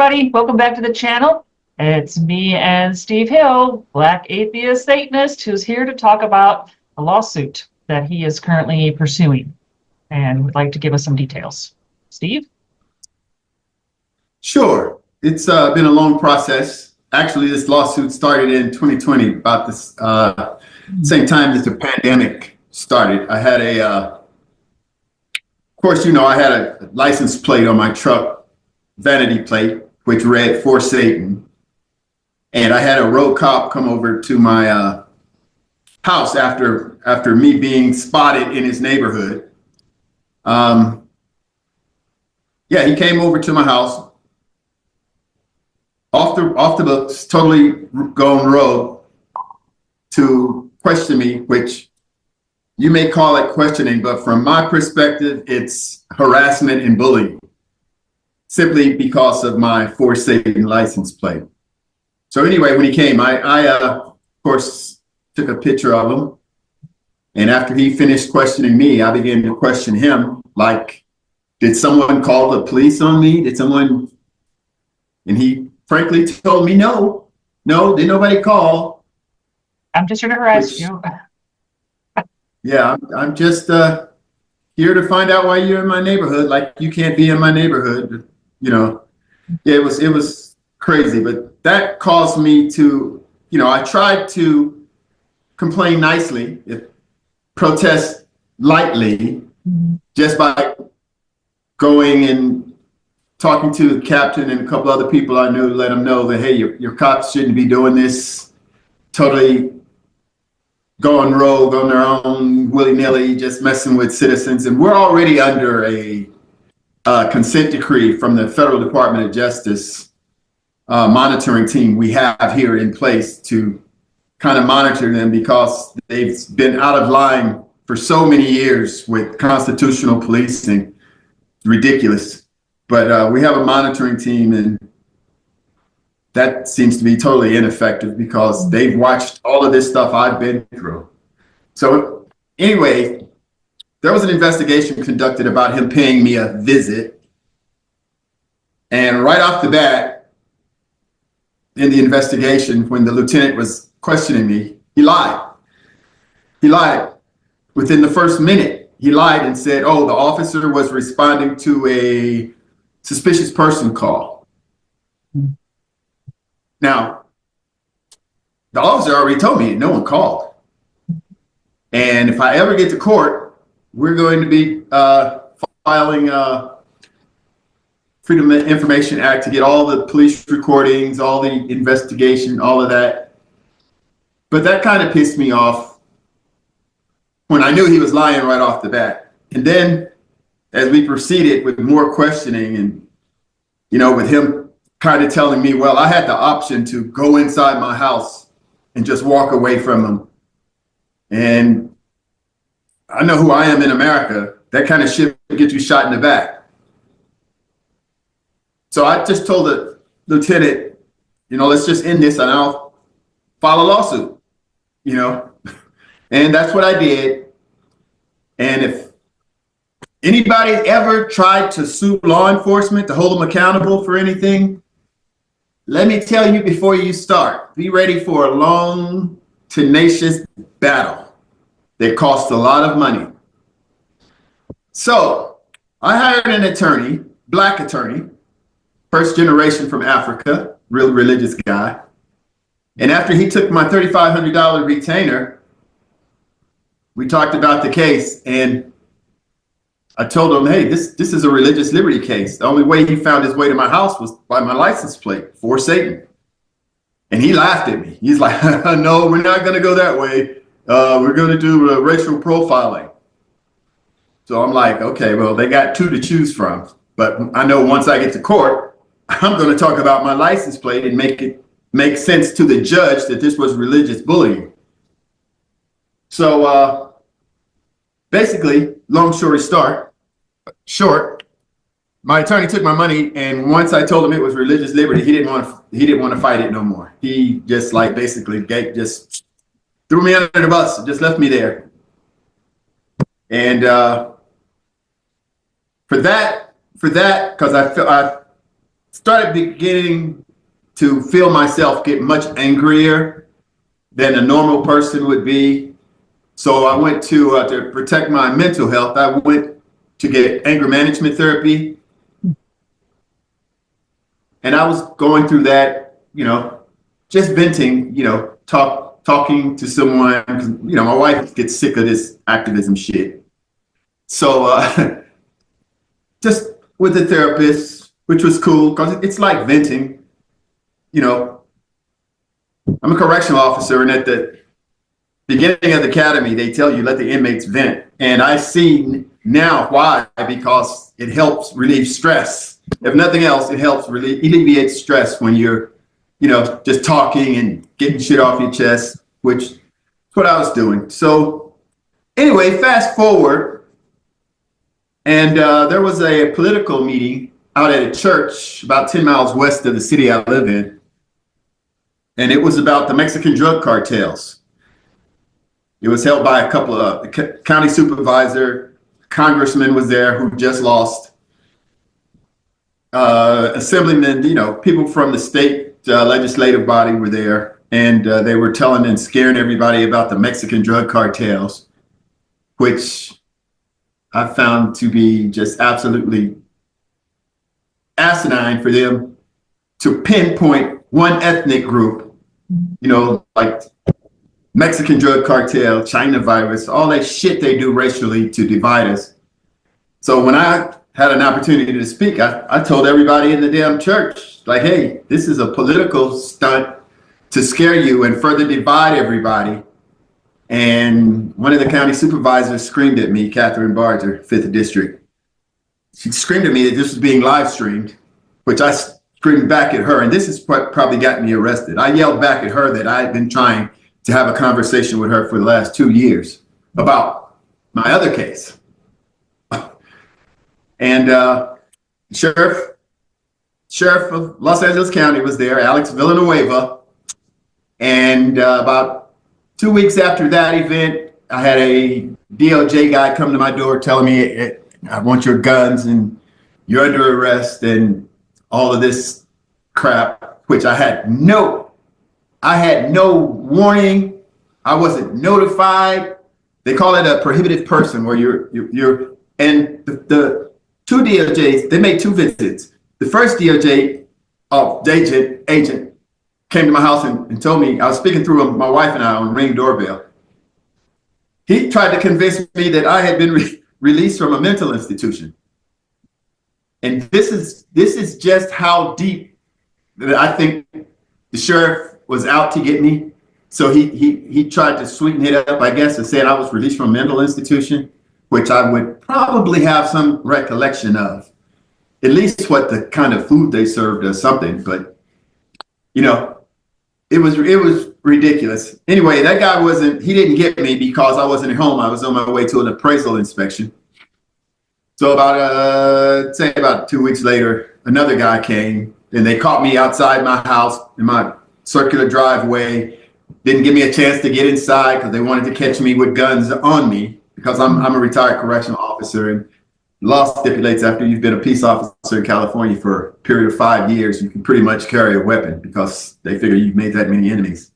everybody. Welcome back to the channel. It's me and Steve Hill, Black Atheist Satanist, who's here to talk about a lawsuit that he is currently pursuing and would like to give us some details. Steve? Sure. It's been a long process. Actually, this lawsuit started in 2020, about this same time that the pandemic started. I had of course, I had a license plate on my truck, vanity plate, which read "For Satan." And I had a road cop come over to my house after me being spotted in his neighborhood. Yeah, he came over to my house, off the books, totally gone rogue, to question me, which you may call it questioning, but from my perspective, it's harassment and bullying, simply because of my "For Satan" license plate. So anyway, when he came, I of course took a picture of him. And after he finished questioning me, I began to question him, like, did someone call the police on me? And he frankly told me, no, did nobody call. I'm just here to harass you. Yeah, I'm just here to find out why you're in my neighborhood. Like, you can't be in my neighborhood. Yeah, it was crazy, but that caused me to, I tried to complain nicely, protest lightly, just by going and talking to the captain and a couple other people I knew to let them know that, hey, your cops shouldn't be doing this, totally going rogue on their own, willy-nilly, just messing with citizens. And we're already under a consent decree from the Federal Department of Justice monitoring team we have here in place to kind of monitor them, because they've been out of line for so many years with constitutional policing. Ridiculous. But we have a monitoring team, and that seems to be totally ineffective because they've watched all of this stuff I've been through. So anyway, there was an investigation conducted about him paying me a visit. And right off the bat, in the investigation, when the lieutenant was questioning me, he lied. He lied. Within the first minute, he lied and said, oh, the officer was responding to a suspicious person call. Now, the officer already told me no one called. And if I ever get to court, we're going to be filing Freedom of Information Act to get all the police recordings, all the investigation, all of that. But that kind of pissed me off when I knew he was lying right off the bat. And then as we proceeded with more questioning and, with him kind of telling me, well, I had the option to go inside my house and just walk away from him. And I know who I am in America. That kind of shit will get you shot in the back. So I just told the lieutenant, let's just end this and I'll file a lawsuit, and that's what I did. And if anybody ever tried to sue law enforcement to hold them accountable for anything, let me tell you before you start, be ready for a long, tenacious battle that costs a lot of money. So I hired an attorney, Black attorney, first generation from Africa, real religious guy. And after he took my $3,500 retainer, we talked about the case, and I told him, hey, this is a religious liberty case. The only way he found his way to my house was by my license plate, "For Satan." And he laughed at me. He's like, no, we're not going to go that way. We're going to do racial profiling. So I'm like, okay, well, they got two to choose from. But I know once I get to court, I'm going to talk about my license plate and make it make sense to the judge that this was religious bullying. So basically, long story short, my attorney took my money, and once I told him it was religious liberty, he didn't want to fight it no more. He just basically just threw me under the bus, just left me there. And for that, because started beginning to feel myself get much angrier than a normal person would be. So I went to protect my mental health. I went to get anger management therapy. And I was going through that, just venting, talking to someone. My wife gets sick of this activism shit. So just with the therapist, which was cool because it's like venting. I'm a correctional officer, and at the beginning of the academy, they tell you let the inmates vent. And I see now why, because it helps relieve stress. If nothing else, it helps alleviate stress when you're, just talking and getting shit off your chest, which is what I was doing. So anyway, fast forward, and there was a political meeting out at a church about 10 miles west of the city I live in. And it was about the Mexican drug cartels. It was held by a couple of county supervisor, congressman was there who just lost, assemblymen, people from the state legislative body were there, and they were telling and scaring everybody about the Mexican drug cartels, which I found to be just absolutely asinine for them to pinpoint one ethnic group, like Mexican drug cartel, China virus, all that shit they do racially to divide us. So when I had an opportunity to speak, I told everybody in the damn church, like, hey, this is a political stunt to scare you and further divide everybody. And one of the county supervisors screamed at me, Catherine Barger, 5th District. She screamed at me that this was being live streamed, which I screamed back at her. And this is what probably got me arrested. I yelled back at her that I had been trying to have a conversation with her for the last 2 years about my other case. And Sheriff of Los Angeles County was there, Alex Villanueva. And about 2 weeks after that event, I had a DOJ guy come to my door telling me, I want your guns and you're under arrest and all of this crap, which I had no warning. I wasn't notified. They call it a prohibited person where you're and the two DOJs, they made 2 visits. The first DOJ agent came to my house and told me, I was speaking through my wife and I on Ring doorbell. He tried to convince me that I had been released from a mental institution. And this is just how deep that I think the sheriff was out to get me. So he tried to sweeten it up, I guess, and said I was released from a mental institution, which I would probably have some recollection of, at least what the kind of food they served or something. But, it was ridiculous. Anyway, that guy he didn't get me because I wasn't at home. I was on my way to an appraisal inspection. So about 2 weeks later, another guy came and they caught me outside my house in my circular driveway. Didn't give me a chance to get inside because they wanted to catch me with guns on me because I'm a retired correctional officer, and law stipulates after you've been a peace officer in California for a period of 5 years, you can pretty much carry a weapon because they figure you've made that many enemies.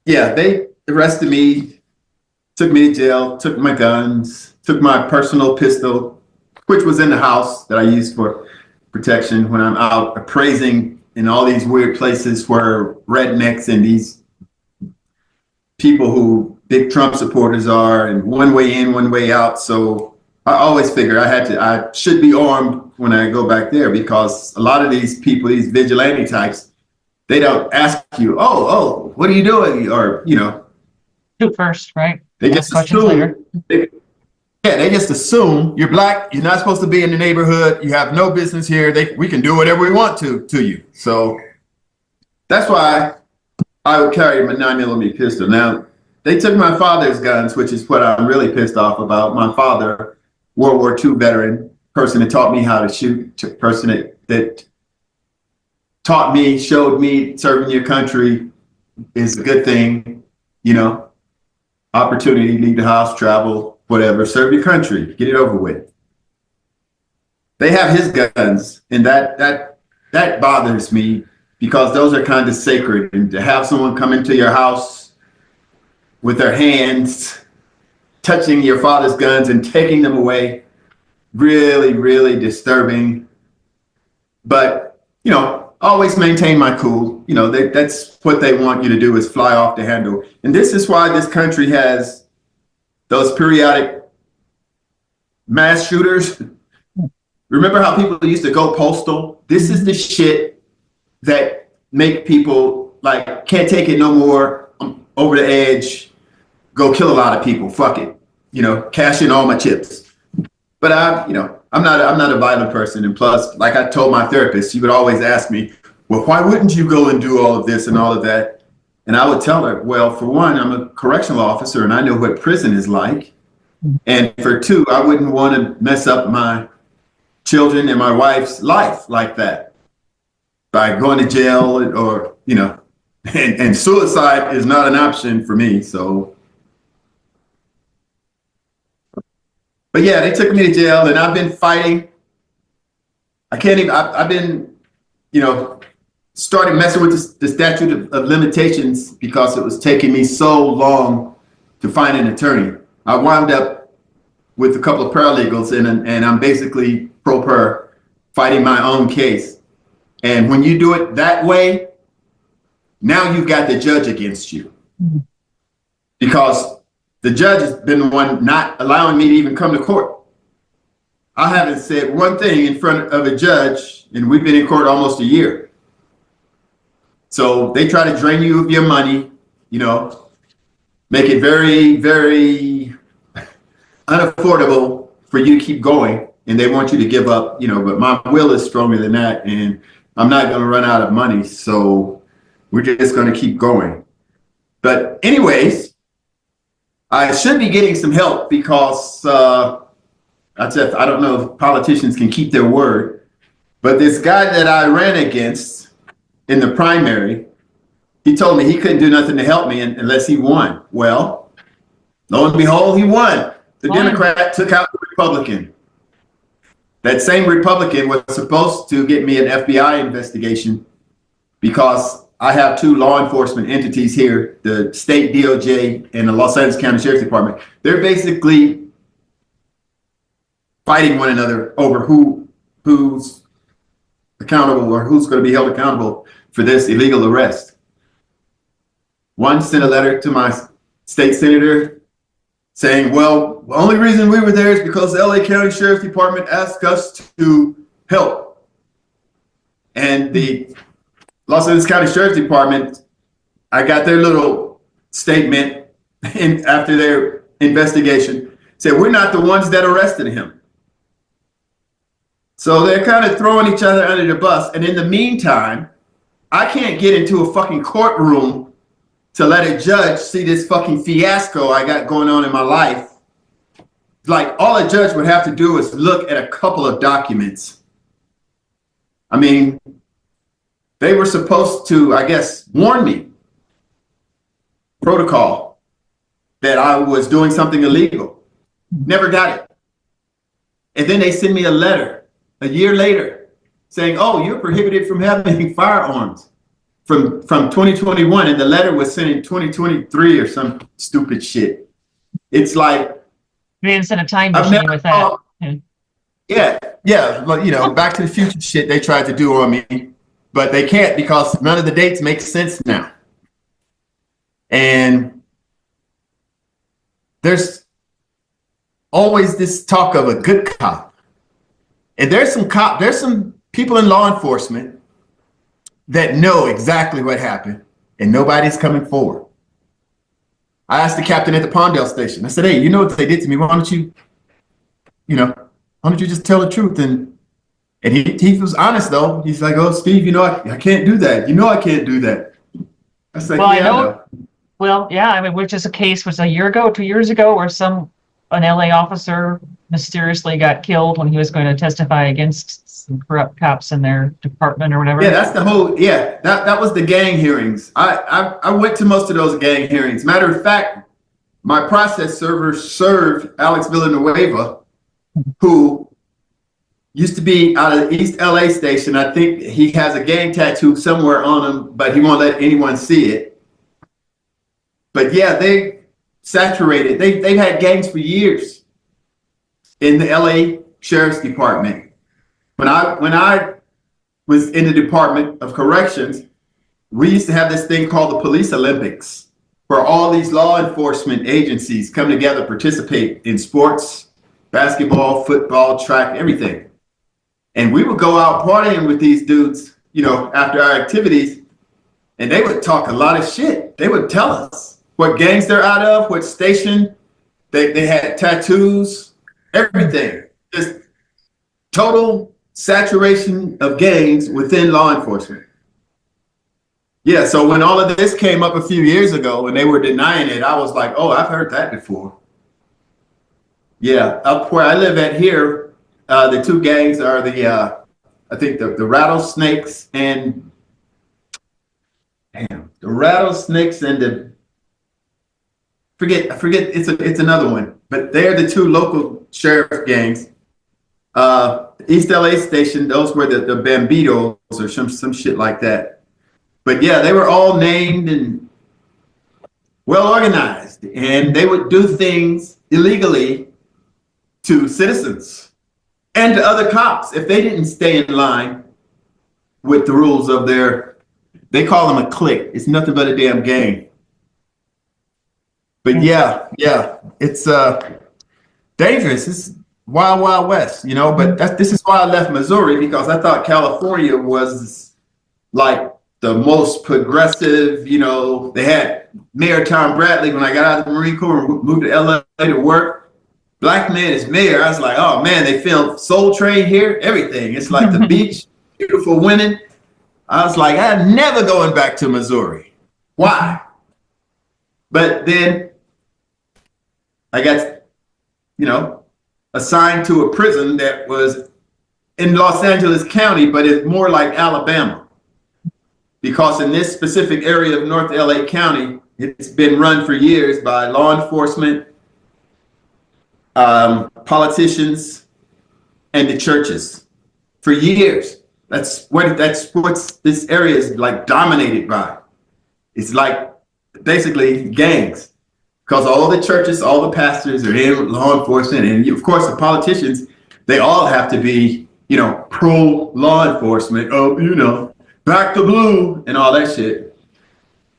They arrested me, took me to jail, took my guns, took my personal pistol, which was in the house that I used for protection when I'm out appraising in all these weird places where rednecks and these people who big Trump supporters are, and one way in, one way out. So I always figure I should be armed when I go back there, because a lot of these people, these vigilante types, they don't ask you, oh, what are you doing? Or, Shoot first, right? They just assume, they just assume you're black, you're not supposed to be in the neighborhood, you have no business here, we can do whatever we want to you. So that's why I would carry my 9mm pistol. Now, they took my father's guns, which is what I'm really pissed off about. My father, World War II veteran, person that taught me how to shoot, person that taught me, showed me serving your country is a good thing, opportunity, leave the house, travel, whatever, serve your country, get it over with. they have his guns, and that bothers me because those are kind of sacred. And to have someone come into your house with their hands touching your father's guns and taking them away, really, really disturbing. But, you know, always maintain my cool. You know, that's what they want you to do, is fly off the handle. And this is why this country has those periodic mass shooters. Remember how people used to go postal? This is the shit that make people like, can't take it no more, I'm over the edge, go kill a lot of people, fuck it, you know, cash in all my chips. But I'm not a violent person. And plus, like I told my therapist, she would always ask me, well, why wouldn't you go and do all of this and all of that? And I would tell her, well, for one, I'm a correctional officer and I know what prison is like. And for two, I wouldn't want to mess up my children and my wife's life like that by going to jail, or, you know, and suicide is not an option for me. So, but yeah, they took me to jail and I've been fighting. I've been, you know, started messing with the statute of limitations because it was taking me so long to find an attorney. I wound up with a couple of paralegals and I'm basically pro per fighting my own case. And when you do it that way, now you've got the judge against you, because the judge has been the one not allowing me to even come to court. I haven't said one thing in front of a judge, and we've been in court almost a year. So they try to drain you of your money, you know, make it very, very unaffordable for you to keep going. And they want you to give up, you know, but my will is stronger than that. And I'm not going to run out of money. So we're just going to keep going. But anyways, I should be getting some help because I don't know if politicians can keep their word. But this guy that I ran against in the primary, he told me he couldn't do nothing to help me unless he won. Well, lo and behold, he won. The Democrat took out the Republican. That same Republican was supposed to get me an FBI investigation because I have two law enforcement entities here, the state DOJ and the Los Angeles County Sheriff's Department. They're basically fighting one another over who's accountable or who's going to be held accountable for this illegal arrest. One sent a letter to my state senator saying, well, the only reason we were there is because the LA County Sheriff's Department asked us to help. And the Los Angeles County Sheriff's Department, I got their little statement after their investigation, said, we're not the ones that arrested him. So they're kind of throwing each other under the bus. And in the meantime, I can't get into a fucking courtroom to let a judge see this fucking fiasco I got going on in my life. Like, all a judge would have to do is look at a couple of documents. I mean, they were supposed to, I guess, warn me, protocol, that I was doing something illegal. Never got it. And then they send me a letter a year later saying, oh, you're prohibited from having firearms from 2021. And the letter was sent in 2023 or some stupid shit. It's like, you didn't send a time machine with that. Yeah. But, you know, Back to the Future shit they tried to do on me, but they can't because none of the dates make sense now. And there's always this talk of a good cop. And there's some people in law enforcement that know exactly what happened, and nobody's coming forward. I asked the captain at the Pondale station, I said, hey, you know what they did to me? Why don't you just tell the truth? And he was honest, though. He's like, oh, Steve, you know, I can't do that. You know, I can't do that. I was like, well, yeah, I know. Well, yeah, I mean, which is a case was a year ago, 2 years ago, where an LA officer mysteriously got killed when he was going to testify against some corrupt cops in their department or whatever. Yeah, that's the whole, that was the gang hearings. I went to most of those gang hearings. Matter of fact, my process server served Alex Villanueva, who used to be out of the East LA station. I think he has a gang tattoo somewhere on him, but he won't let anyone see it. But yeah, they saturated. They've had gangs for years in the LA Sheriff's Department. When I was in the Department of Corrections, we used to have this thing called the Police Olympics, where all these law enforcement agencies come together, participate in sports, basketball, football, track, everything. And we would go out partying with these dudes, after our activities, and they would talk a lot of shit. They would tell us what gangs they're out of, what station, they had tattoos, everything. Just total saturation of gangs within law enforcement. Yeah, so when all of this came up a few years ago and they were denying it, I was like, oh, I've heard that before. Yeah, up where I live at here, the two gangs are I think the rattlesnakes and the I forget it's another one, but they're the two local sheriff gangs. East LA station, those were the Bambitos or some shit like that. But yeah, they were all named and well organized, and they would do things illegally to citizens and to other cops if they didn't stay in line with the rules of they call them a clique. It's nothing but a damn gang. But yeah, it's dangerous. It's wild, wild west, but this is why I left Missouri, because I thought California was like the most progressive. They had Mayor Tom Bradley when I got out of the Marine Corps and moved to LA to work. Black man is mayor. I was like, oh man, they filmed Soul Train here, everything. It's like the beach, beautiful women. I was like, I'm never going back to Missouri. Why? But then I got, assigned to a prison that was in Los Angeles County, but it's more like Alabama. Because in this specific area of North LA County, it's been run for years by law enforcement, politicians, and the churches for years. That's what this area is like dominated by. It's like basically gangs, because all the churches, all the pastors are in law enforcement, and of course the politicians, they all have to be, pro law enforcement. Oh, back the blue and all that shit.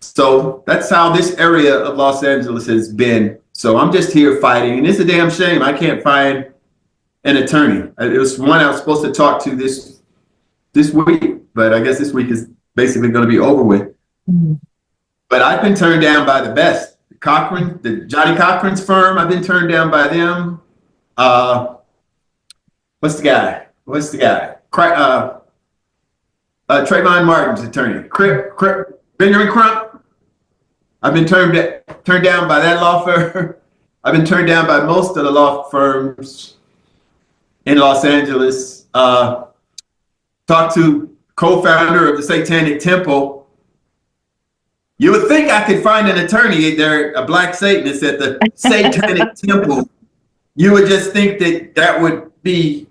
So that's how this area of Los Angeles has been. So I'm just here fighting, and it's a damn shame I can't find an attorney. It was one I was supposed to talk to this week, but I guess this week is basically going to be over with. Mm-hmm. But I've been turned down by the best. Johnny Cochran's firm, I've been turned down by them. What's the guy? Trayvon Martin's attorney, Benjamin Crump. I've been turned down by that law firm. I've been turned down by most of the law firms in Los Angeles. Talked to co-founder of the Satanic Temple. You would think I could find an attorney there, a black Satanist at the Satanic Temple. You would just think that would be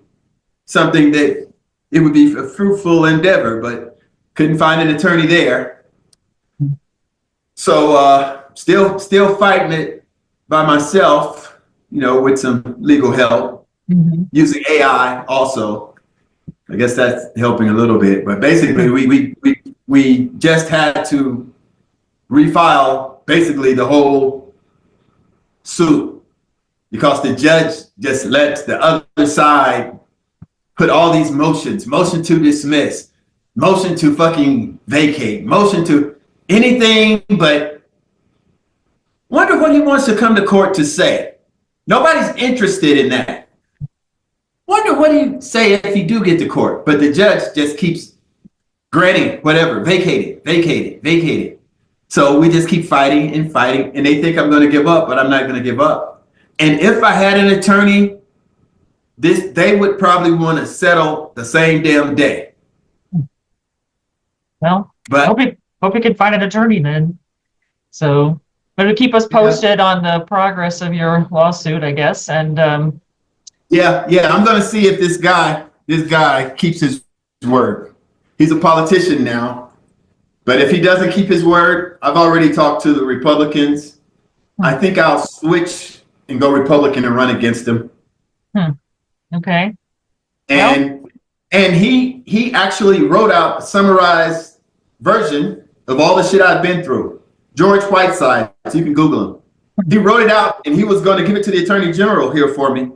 something that it would be a fruitful endeavor, but couldn't find an attorney there. So still fighting it by myself, with some legal help, using AI also. I guess that's helping a little bit, but basically we just had to refile basically the whole suit, because the judge just lets the other side put all these motion to dismiss, motion to fucking vacate, motion to anything, but wonder what he wants to come to court to say. Nobody's interested in that. Wonder what he'd say if he do get to court, but the judge just keeps granting whatever, vacate it. So we just keep fighting, and they think I'm going to give up, but I'm not going to give up. And if I had an attorney, they would probably want to settle the same damn day. Well, but hope you can find an attorney then. So better keep us posted on the progress of your lawsuit, I guess. And yeah, I'm going to see if this guy, this guy keeps his word. He's a politician now, but if he doesn't keep his word, I've already talked to the Republicans. I think I'll switch and go Republican and run against him. Okay. And he actually wrote out a summarized version of all the shit I've been through. George Whiteside, so you can Google him. He wrote it out and he was going to give it to the Attorney General here for me.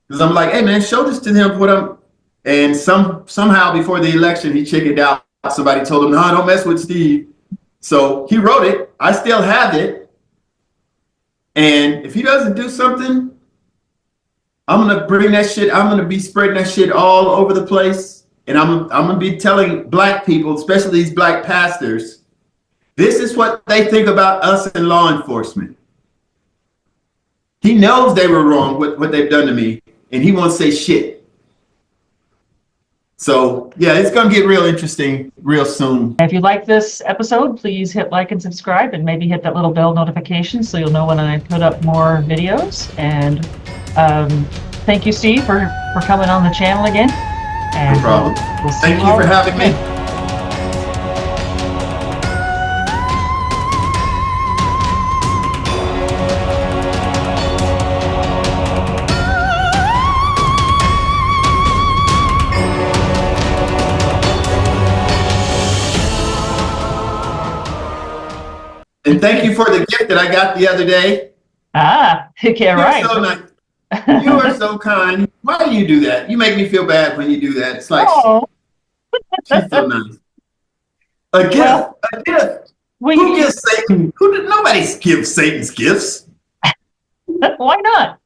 Because I'm like, hey man, show this to him what I'm. And somehow before the election, he chickened out. Somebody told him, no, don't mess with Steve. So he wrote it. I still have it. And if he doesn't do something, I'm going to bring that shit. I'm going to be spreading that shit all over the place. And I'm going to be telling black people, especially these black pastors, this is what they think about us in law enforcement. He knows they were wrong with what they've done to me, and he won't say shit. So, yeah, it's going to get real interesting real soon. If you like this episode, please hit like and subscribe, and maybe hit that little bell notification so you'll know when I put up more videos. And thank you, Steve, for coming on the channel again. And no problem. We'll see Thank you for having me. And thank you for the gift that I got the other day. Okay, right. You're so nice. You are so kind. Why do you do that? You make me feel bad when you do that. It's like, she's so nice. A gift. Well, a gift. Who gives Satan? Nobody gives Satan's gifts. Why not?